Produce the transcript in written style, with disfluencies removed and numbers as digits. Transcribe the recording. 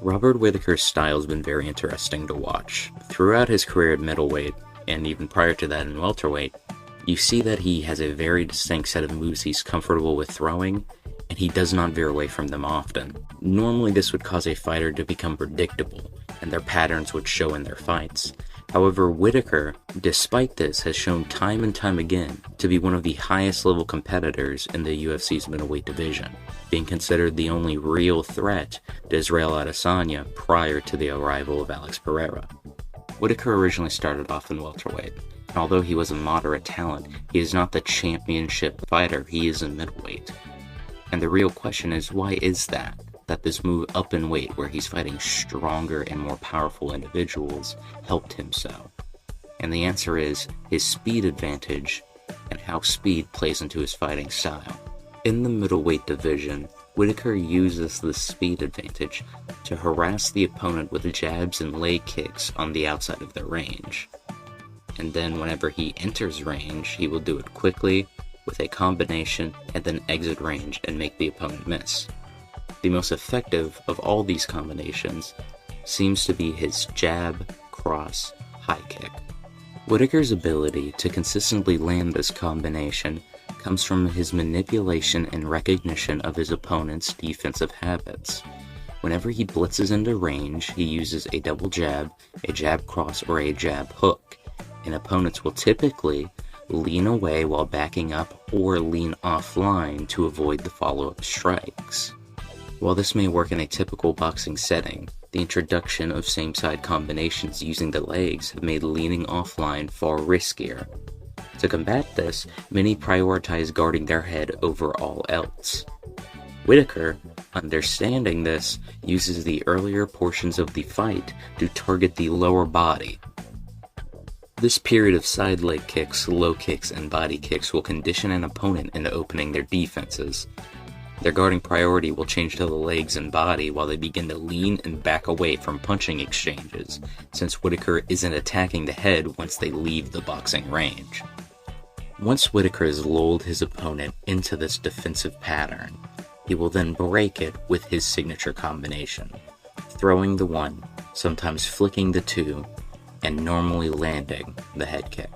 Robert Whittaker's style has been very interesting to watch. Throughout his career at middleweight, and even prior to that in welterweight, you see that he has a very distinct set of moves he's comfortable with throwing, and he does not veer away from them often. Normally this would cause a fighter to become predictable, and their patterns would show in their fights. However, Whittaker, despite this, has shown time and time again to be one of the highest level competitors in the UFC's middleweight division, being considered the only real threat to Israel Adesanya prior to the arrival of Alex Pereira. Whittaker originally started off in welterweight, and although he was a moderate talent, he is not the championship fighter he is in middleweight. And the real question is, why is that? That this move up in weight, where he's fighting stronger and more powerful individuals, helped him so? And the answer is his speed advantage and how speed plays into his fighting style. In the middleweight division, Whittaker uses this speed advantage to harass the opponent with jabs and leg kicks on the outside of their range. And then whenever he enters range, he will do it quickly with a combination and then exit range and make the opponent miss. The most effective of all these combinations seems to be his jab, cross, high kick. Whittaker's ability to consistently land this combination comes from his manipulation and recognition of his opponent's defensive habits. Whenever he blitzes into range, he uses a double jab, a jab cross, or a jab hook, and opponents will typically lean away while backing up or lean offline to avoid the follow-up strikes. While this may work in a typical boxing setting, the introduction of same-side combinations using the legs have made leaning offline far riskier. To combat this, many prioritize guarding their head over all else. Whittaker, understanding this, uses the earlier portions of the fight to target the lower body. This period of side leg kicks, low kicks, and body kicks will condition an opponent into opening their defenses. Their guarding priority will change to the legs and body while they begin to lean and back away from punching exchanges, since Whittaker isn't attacking the head once they leave the boxing range. Once Whittaker has lulled his opponent into this defensive pattern, he will then break it with his signature combination, throwing the one, sometimes flicking the two, and normally landing the head kick.